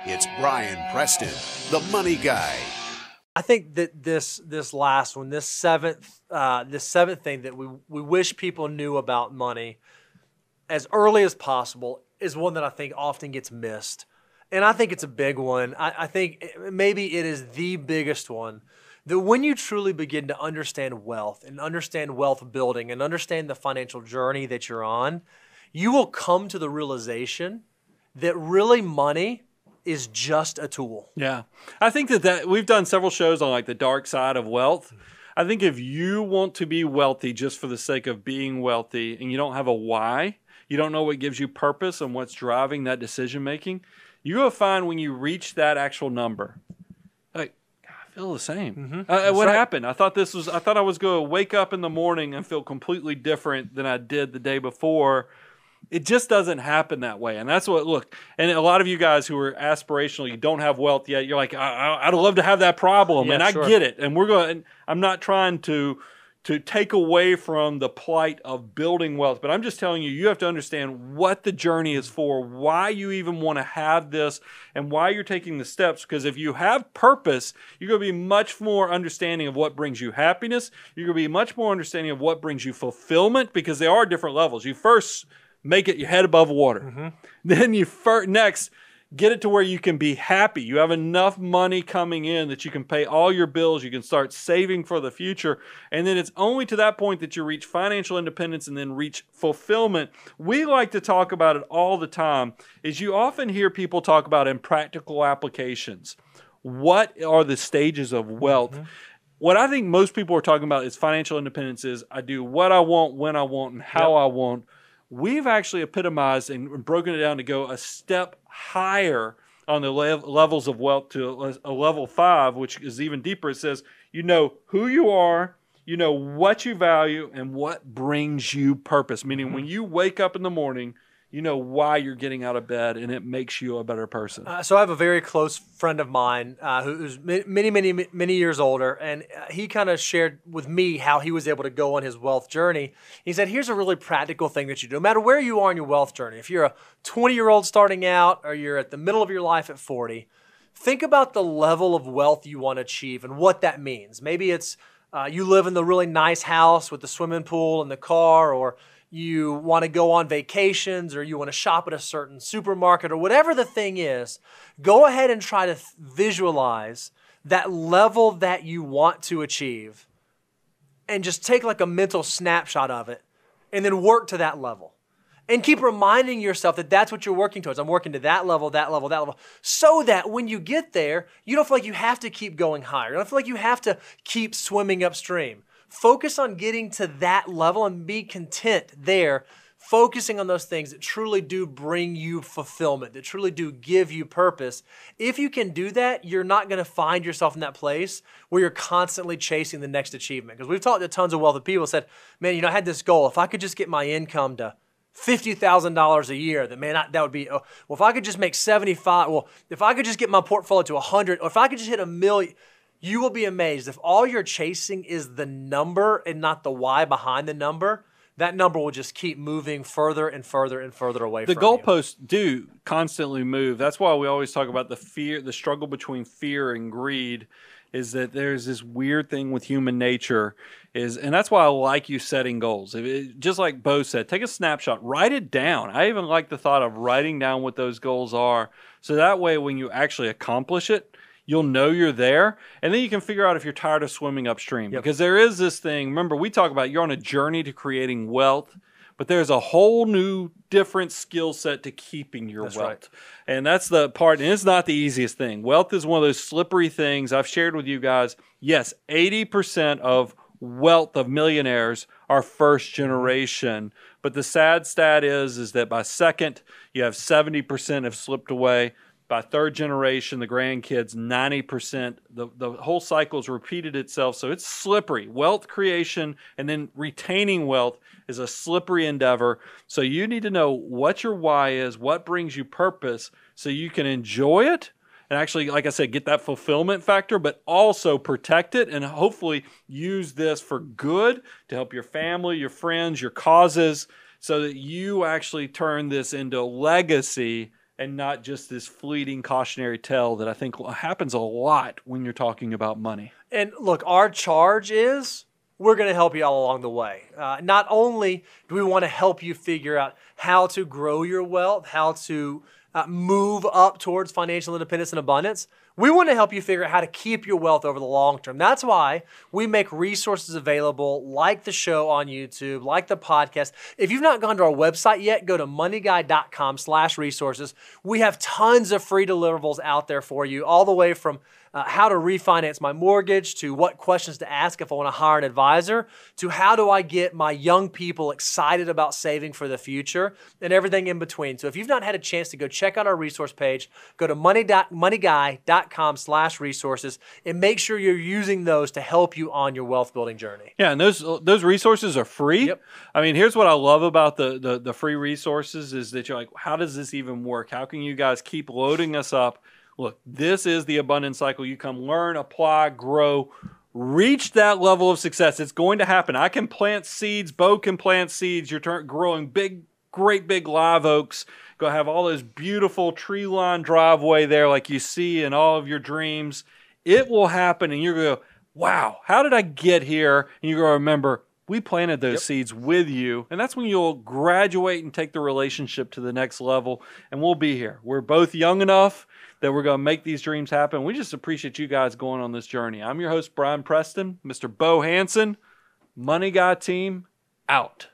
It's Brian Preston, the money guy. I think that this last one, this seventh thing that we wish people knew about money as early as possible is one that I think often gets missed. And I think it's a big one. I think maybe it is the biggest one. That when you truly begin to understand wealth and understand wealth building and understand the financial journey that you're on, you will come to the realization that really money is just a tool. Yeah. I think that we've done several shows on like the dark side of wealth. I think if you want to be wealthy just for the sake of being wealthy and you don't have a why, you don't know what gives you purpose and what's driving that decision making, you will find when you reach that actual number, like, I feel the same. What happened? I thought I was going to wake up in the morning and feel completely different than I did the day before. It just doesn't happen that way. And that's what, look, and a lot of you guys who are aspirational, you don't have wealth yet, you're like, I'd love to have that problem. Yeah, and I sure. get it. And I'm not trying to take away from the plight of building wealth, but I'm just telling you, you have to understand what the journey is for, why you even want to have this, and why you're taking the steps. Because if you have purpose, you're going to be much more understanding of what brings you happiness. You're going to be much more understanding of what brings you fulfillment, because there are different levels. You first make it your head above water. Then you next get it to where you can be happy. You have enough money coming in that you can pay all your bills. You can start saving for the future. And then it's only to that point that you reach financial independence and then reach fulfillment. We like to talk about it all the time. Is you often hear people talk about in practical applications. What are the stages of wealth? What I think most people are talking about is financial independence is I do what I want, when I want, and how I want. We've actually epitomized and broken it down to go a step higher on the levels of wealth to a level 5, which is even deeper. It says, you know who you are, you know what you value, and what brings you purpose. Meaning when you wake up in the morning, you know why you're getting out of bed, and it makes you a better person. So I have a very close friend of mine who's many years older, and he kind of shared with me how he was able to go on his wealth journey. He said, here's a really practical thing that you do, no matter where you are in your wealth journey. If you're a 20-year-old starting out or you're at the middle of your life at 40, think about the level of wealth you want to achieve and what that means. Maybe it's you live in the really nice house with the swimming pool and the car, or you want to go on vacations, or you want to shop at a certain supermarket, or whatever the thing is. Go ahead and try to visualize that level that you want to achieve and just take like a mental snapshot of it and then work to that level. And keep reminding yourself that that's what you're working towards. I'm working to that level, that level, that level. So that when you get there, you don't feel like you have to keep going higher. You don't feel like you have to keep swimming upstream. Focus on getting to that level and be content there, focusing on those things that truly do bring you fulfillment, that truly do give you purpose. If you can do that, you're not going to find yourself in that place where you're constantly chasing the next achievement. Because we've talked to tons of wealthy people said, man, I had this goal. If I could just get my income to $50,000 a year, that would be, well, if I could just make 75, well, if I could just get my portfolio to 100, or if I could just hit 1 million, you will be amazed. If all you're chasing is the number and not the why behind the number, that number will just keep moving further and further and further away from you. The goalposts do constantly move. That's why we always talk about the struggle between fear and greed, is that there's this weird thing with human nature, and that's why I like you setting goals. Just like Bo said, take a snapshot, write it down. I even like the thought of writing down what those goals are, so that way when you actually accomplish it, you'll know you're there, and then you can figure out if you're tired of swimming upstream. Because there is this thing, remember, we talk about you're on a journey to creating wealth, but there's a whole new different skill set to keeping your wealth. Right. And that's the part, and it's not the easiest thing. Wealth is one of those slippery things. I've shared with you guys, yes, 80% of wealth of millionaires are first generation, but the sad stat is that by second, you have 70% have slipped away. By third generation, the grandkids, 90%, the whole cycle has repeated itself. So it's slippery. Wealth creation and then retaining wealth is a slippery endeavor. So you need to know what your why is, what brings you purpose, so you can enjoy it and actually, like I said, get that fulfillment factor, but also protect it and hopefully use this for good to help your family, your friends, your causes, so that you actually turn this into legacy and not just this fleeting cautionary tale that I think happens a lot when you're talking about money. And look, our charge is we're going to help you all along the way. Not only do we want to help you figure out how to grow your wealth, how to move up towards financial independence and abundance, we want to help you figure out how to keep your wealth over the long term. That's why we make resources available like the show on YouTube, like the podcast. If you've not gone to our website yet, go to moneyguy.com/resources. We have tons of free deliverables out there for you, all the way from how to refinance my mortgage, to what questions to ask if I want to hire an advisor, to how do I get my young people excited about saving for the future, and everything in between. So if you've not had a chance to go check out our resource page, go to moneyguy.com/resources and make sure you're using those to help you on your wealth building journey. Yeah, and those resources are free. Yep. I mean, here's what I love about the free resources is that you're like, how does this even work? How can you guys keep loading us up? Look, this is the abundance cycle. You come learn, apply, grow, reach that level of success. It's going to happen. I can plant seeds. Bo can plant seeds. You're growing great big live oaks. Go have all this beautiful tree-lined driveway there like you see in all of your dreams. It will happen, and you're going to go, wow, how did I get here? And you're going to remember, we planted those seeds with you, and that's when you'll graduate and take the relationship to the next level, and we'll be here. We're both young enough that we're going to make these dreams happen. We just appreciate you guys going on this journey. I'm your host, Brian Preston, Mr. Bo Hansen, Money Guy team, out.